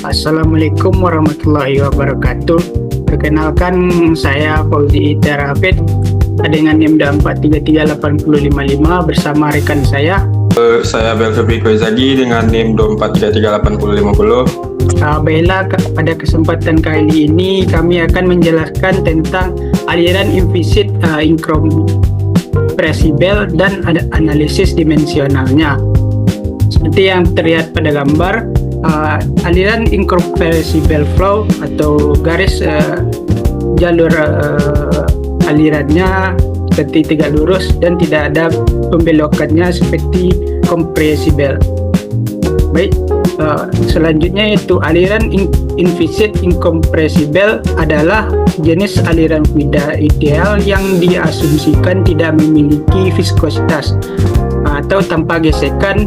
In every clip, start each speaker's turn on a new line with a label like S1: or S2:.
S1: Assalamualaikum warahmatullahi wabarakatuh. Perkenalkan, saya Fauzi Terafid dengan NIM 2433855 bersama rekan saya.
S2: Saya Belfebri Koizagi dengan NIM 2433850.
S1: Baiklah, pada kesempatan kali ini kami akan menjelaskan tentang aliran implisit incompressible dan analisis dimensionalnya. Seperti yang terlihat pada gambar, aliran incompressible flow atau garis jalur alirannya seperti tegak lurus dan tidak ada pembelokannya seperti compressible. Baik, selanjutnya yaitu aliran implisit incompressible adalah jenis aliran fluida ideal yang diasumsikan tidak memiliki viskositas atau tanpa gesekan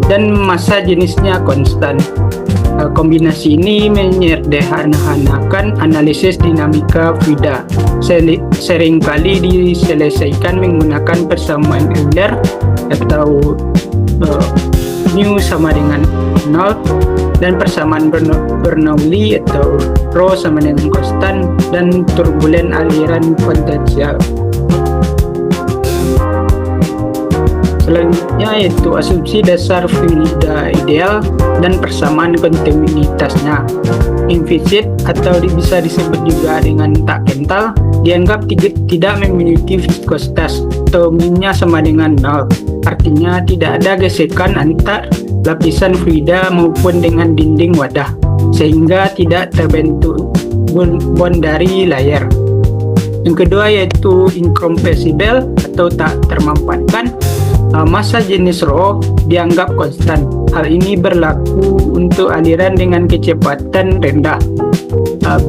S1: dan massa jenisnya konstan. Kombinasi ini menyederhanakan analisis dinamika fluida. Seringkali diselesaikan menggunakan persamaan Euler atau mu sama dengan 0 dan persamaan Bernoulli atau rho sama dengan konstan dan turbulen aliran potensial. Selanjutnya yaitu asumsi dasar fluida ideal dan persamaan kontinuitasnya. Implisit atau bisa disebut juga dengan tak kental dianggap tidak memiliki viskositas atau mu-nya sama dengan 0. Artinya tidak ada gesekan antar lapisan fluida maupun dengan dinding wadah, sehingga tidak terbentuk bond dari layar. Yang kedua yaitu incompressible atau tak termampatkan. Massa jenis rho dianggap konstan. Hal ini berlaku untuk aliran dengan kecepatan rendah.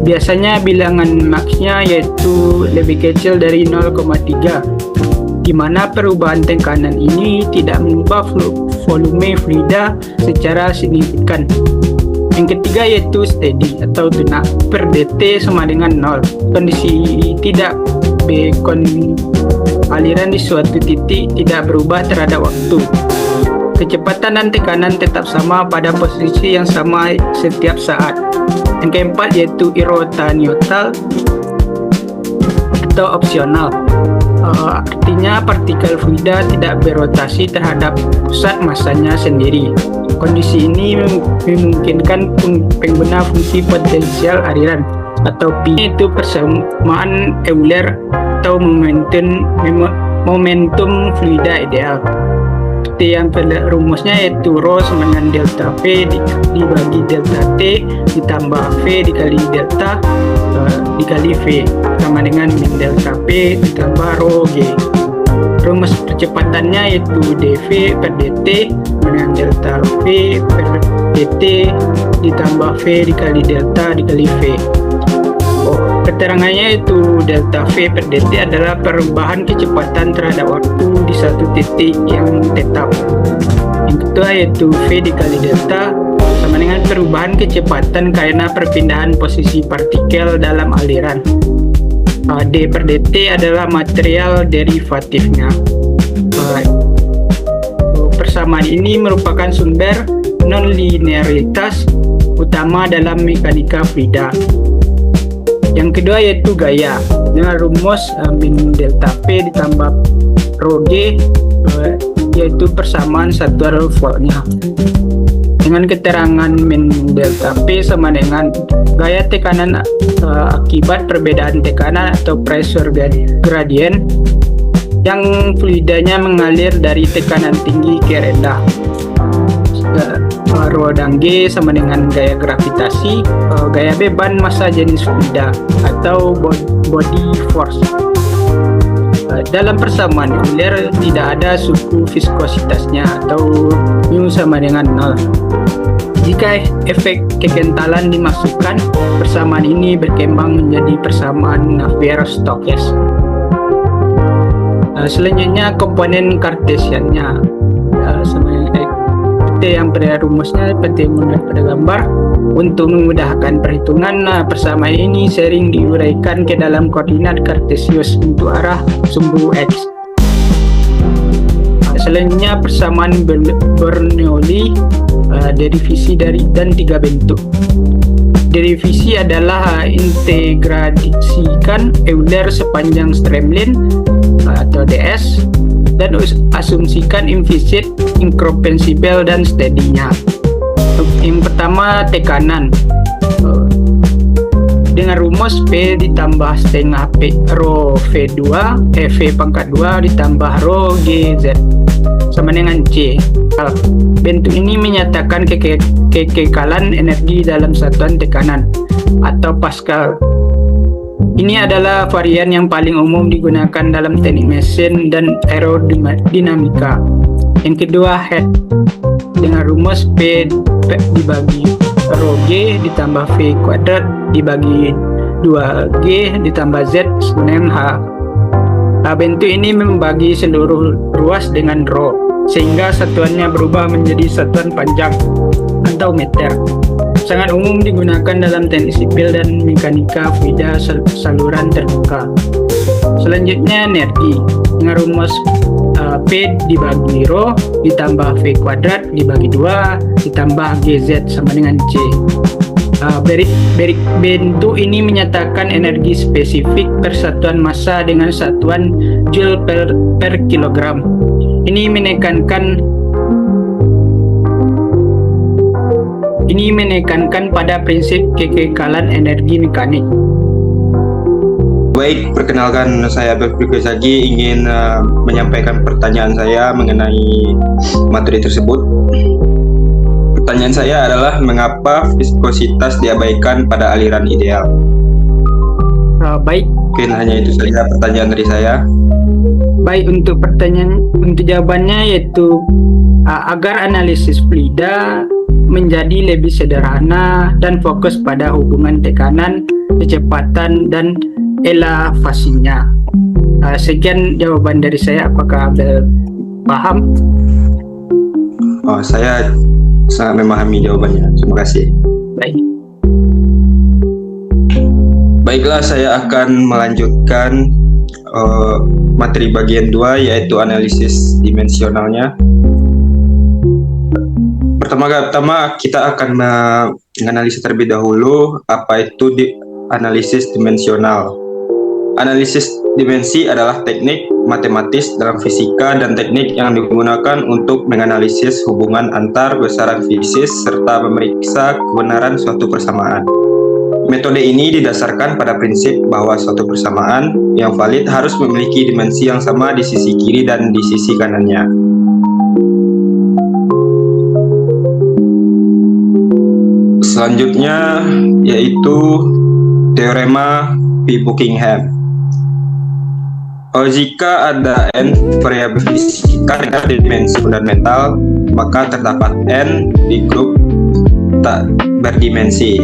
S1: Biasanya bilangan maksnya yaitu lebih kecil dari 0,3, di mana perubahan tekanan ini tidak mengubah volume fluida secara signifikan. Yang ketiga yaitu steady atau tunak per dt sama dengan 0. Kondisi tidak aliran di suatu titik tidak berubah terhadap waktu. Kecepatan dan tekanan tetap sama pada posisi yang sama setiap saat. Yang keempat yaitu irrotaneutal atau opsional. Artinya partikel fluida tidak berotasi terhadap pusat masanya sendiri. Kondisi ini memungkinkan pengguna fungsi potensial aliran atau P, itu persamaan Euler atau momentum fluida ideal. Seperti yang rumusnya yaitu rho sama dengan delta V dibagi delta T ditambah V dikali delta dikali V sama dengan min delta P ditambah rho G. Rumus percepatannya yaitu dV per dt dengan delta V per dt ditambah V dikali delta dikali V. Keterangannya itu delta V per dt adalah perubahan kecepatan terhadap waktu di satu titik yang tetap. Yang kedua yaitu V dikali delta sama dengan perubahan kecepatan karena perpindahan posisi partikel dalam aliran. D per dt adalah material derivatifnya. Persamaan ini merupakan sumber non-linearitas utama dalam mekanika fluida. Yang kedua yaitu gaya dengan rumus min delta P ditambah rho G, yaitu persamaan satuan voltnya. Dengan keterangan min delta P sama dengan gaya tekanan akibat perbedaan tekanan atau pressure gradient yang fluidanya mengalir dari tekanan tinggi ke rendah. Rho dan G sama dengan gaya gravitasi, gaya beban massa jenis fluida atau body force. Dalam persamaan Euler tidak ada suku viskositasnya atau mu sama dengan 0. Jika efek kekentalan dimasukkan, persamaan ini berkembang menjadi persamaan Navier-Stokes. Selanjutnya komponen Cartesiannya, seperti yang pada rumusnya seperti yang pada gambar. Untuk memudahkan perhitungan, persamaan ini sering diuraikan ke dalam koordinat kartesius untuk arah sumbu X. Selanjutnya persamaan Bernoulli derivasi dan 3 bentuk. Derivasi adalah integrasikan Euler sepanjang streamline atau DS dan asumsikan implicit, incompressible, dan steady-nya. Yang pertama, tekanan. Dengan rumus P ditambah setengah P rho V2 V pangkat 2 ditambah rho GZ sama dengan C. Bentuk ini menyatakan kekekalan energi dalam satuan tekanan atau Pascal. Ini adalah varian yang paling umum digunakan dalam teknik mesin dan aerodinamika. Yang kedua, head. Dengan rumus P dibagi rho G ditambah V kuadrat dibagi 2G ditambah Z sama dengan H. Bentuk ini membagi seluruh ruas dengan rho, sehingga satuannya berubah menjadi satuan panjang atau meter. Sangat umum digunakan dalam teknik sipil dan mekanika fluida saluran terbuka. Selanjutnya, energi. Dengan rumus P dibagi rho ditambah V kuadrat dibagi 2 ditambah GZ sama dengan C. Bentuk ini menyatakan energi spesifik per satuan massa dengan satuan Joule per kilogram. Ini menekankan pada prinsip kekekalan energi mekanik.
S2: Baik, perkenalkan saya Abel Kozagi ingin menyampaikan pertanyaan saya mengenai materi tersebut. Pertanyaan saya adalah mengapa viskositas diabaikan pada aliran ideal?
S1: Baik.
S2: Mungkin hanya itu saja pertanyaan dari saya.
S1: Baik, untuk jawabannya yaitu agar analisis fluida menjadi lebih sederhana dan fokus pada hubungan tekanan, kecepatan, dan elevasinya. Sekian jawaban dari saya. Apakah Abel paham?
S2: Saya sangat memahami jawabannya. Terima kasih.
S1: Baik.
S2: Baiklah, saya akan melanjutkan materi bagian 2 yaitu analisis dimensionalnya. Pertama kita akan menganalisis terlebih dahulu apa itu analisis dimensional. Analisis dimensi adalah teknik matematis dalam fisika dan teknik yang digunakan untuk menganalisis hubungan antar besaran fisis serta memeriksa kebenaran suatu persamaan. Metode ini didasarkan pada prinsip bahwa suatu persamaan yang valid harus memiliki dimensi yang sama di sisi kiri dan di sisi kanannya. Selanjutnya yaitu teorema P-Buckingham. Jika ada n variabel fisika dengan dimensi fundamental, maka terdapat n di grup tak berdimensi.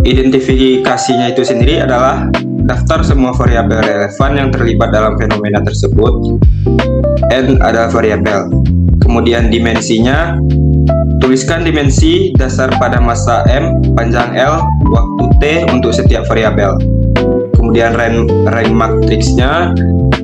S2: Identifikasinya itu sendiri adalah daftar semua variabel relevan yang terlibat dalam fenomena tersebut. N adalah variabel. Kemudian dimensinya, tuliskan dimensi dasar pada massa M, panjang L, waktu T untuk setiap variabel. Kemudian rank matriksnya,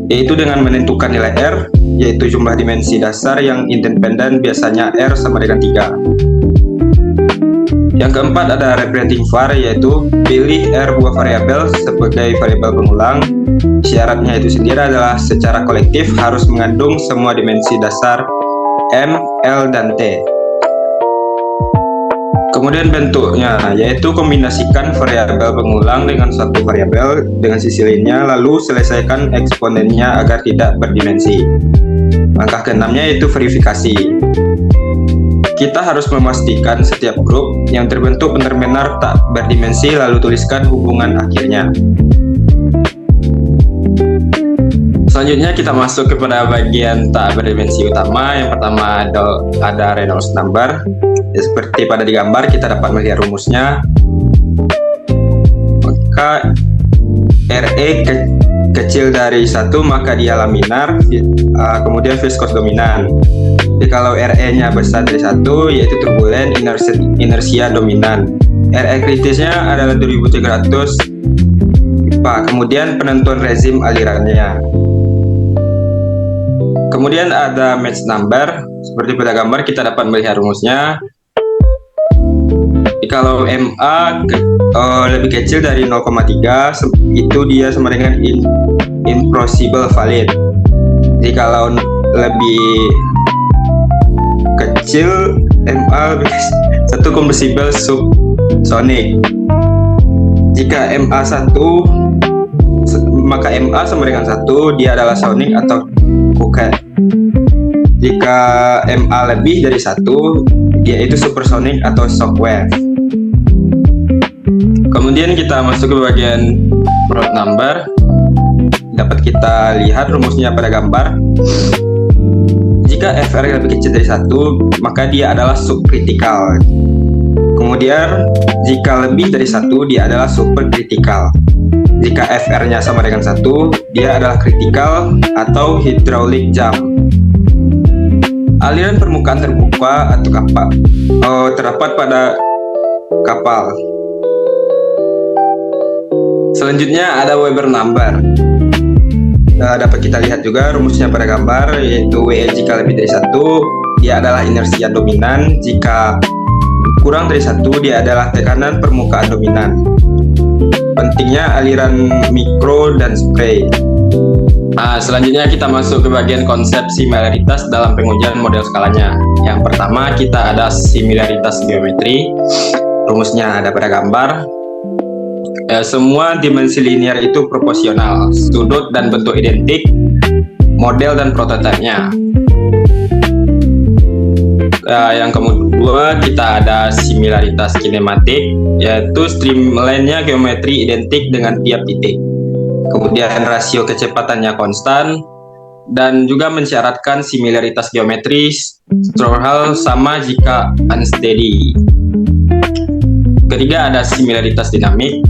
S2: yaitu dengan menentukan nilai R, yaitu jumlah dimensi dasar yang independen, biasanya R sama dengan 3. Yang keempat ada representing var, yaitu pilih R buah variabel sebagai variabel pengulang. Syaratnya itu sendiri adalah secara kolektif harus mengandung semua dimensi dasar M, L, dan T. Kemudian bentuknya, yaitu kombinasikan variabel pengulang dengan satu variabel dengan sisi lainnya, lalu selesaikan eksponennya agar tidak berdimensi. Langkah keenamnya yaitu verifikasi. Kita harus memastikan setiap grup yang terbentuk benar-benar tak berdimensi, lalu tuliskan hubungan akhirnya. Selanjutnya kita masuk kepada bagian tak berdimensi utama. Yang pertama ada Reynolds number. Seperti pada digambar, kita dapat melihat rumusnya. Maka RE kecil dari 1, maka dia laminar, kemudian viskos dominan. Jadi kalau RE-nya besar dari 1, yaitu turbulen, inersia dominan. RE kritisnya adalah 2300 pipa. Kemudian penentuan rezim alirannya. Kemudian ada match number. Seperti pada gambar kita dapat melihat rumusnya. Kalau MA lebih kecil dari 0,3 itu dia sama dengan impossible valid. Jadi kalau lebih kecil MA lebih 1 compressible subsonic. Jika MA 1 maka MA sama dengan 1 dia adalah sonic atau coquette. Jika MA lebih dari 1 dia itu supersonic atau shockwave. Kemudian kita masuk ke bagian Root number. Dapat kita lihat rumusnya pada gambar. Jika FR lebih kecil dari 1 maka dia adalah subcritical. Kemudian jika lebih dari 1 dia adalah supercritical. Jika FR-nya sama dengan 1 dia adalah critical atau hydraulic jump. Aliran permukaan terbuka atau kapal terdapat pada kapal. Selanjutnya ada Weber number. Dapat kita lihat juga rumusnya pada gambar, yaitu WE jika lebih dari 1 dia adalah inersia dominan, jika kurang dari 1 dia adalah tekanan permukaan dominan. Pentingnya aliran mikro dan spray. Selanjutnya kita masuk ke bagian konsep similaritas dalam pengujian model skalanya. Yang pertama kita ada similaritas geometri. Rumusnya ada pada gambar. Semua dimensi linear itu proporsional, sudut dan bentuk identik, model dan prototipenya. Yang kedua kita ada similaritas kinematik, yaitu streamline-nya geometri identik dengan tiap titik. Kemudian rasio kecepatannya konstan, dan juga mensyaratkan similaritas geometri struktural sama jika unsteady. Ketiga ada similaritas dinamik.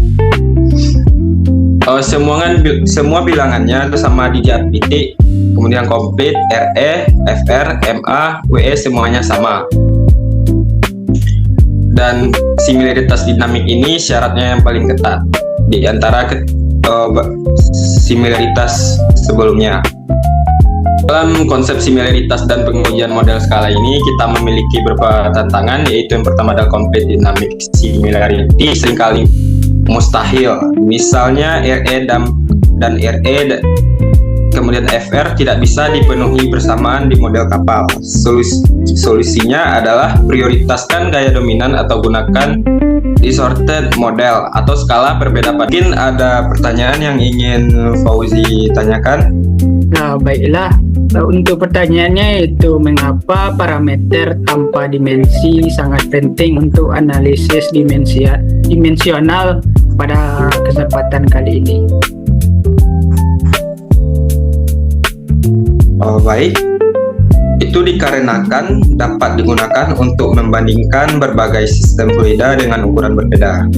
S2: Semua bilangannya itu sama di tiap titik. Kemudian komplit, RE, FR, MA, WE semuanya sama. Dan similaritas dinamik ini syaratnya yang paling ketat di antara similaritas sebelumnya. Dalam konsep similaritas dan pengujian model skala ini kita memiliki beberapa tantangan, yaitu yang pertama adalah complete dynamic similarity seringkali mustahil. Misalnya RE dan RE kemudian FR tidak bisa dipenuhi bersamaan di model kapal. Solusinya adalah prioritaskan gaya dominan atau gunakan distorted model atau skala berbeda. Mungkin ada pertanyaan yang ingin Fauzi tanyakan?
S1: Nah, baiklah. Untuk pertanyaannya itu mengapa parameter tanpa dimensi sangat penting untuk analisis dimensional pada kesempatan kali ini.
S2: Baik, itu dikarenakan dapat digunakan untuk membandingkan berbagai sistem fluida dengan ukuran berbeda.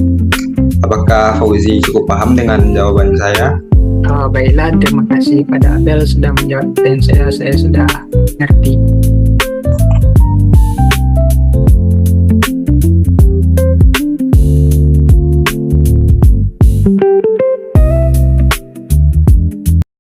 S2: Apakah Fauzi cukup paham dengan jawaban saya?
S1: Baiklah, terima kasih pada Abel sudah menjawab dan saya sudah ngerti.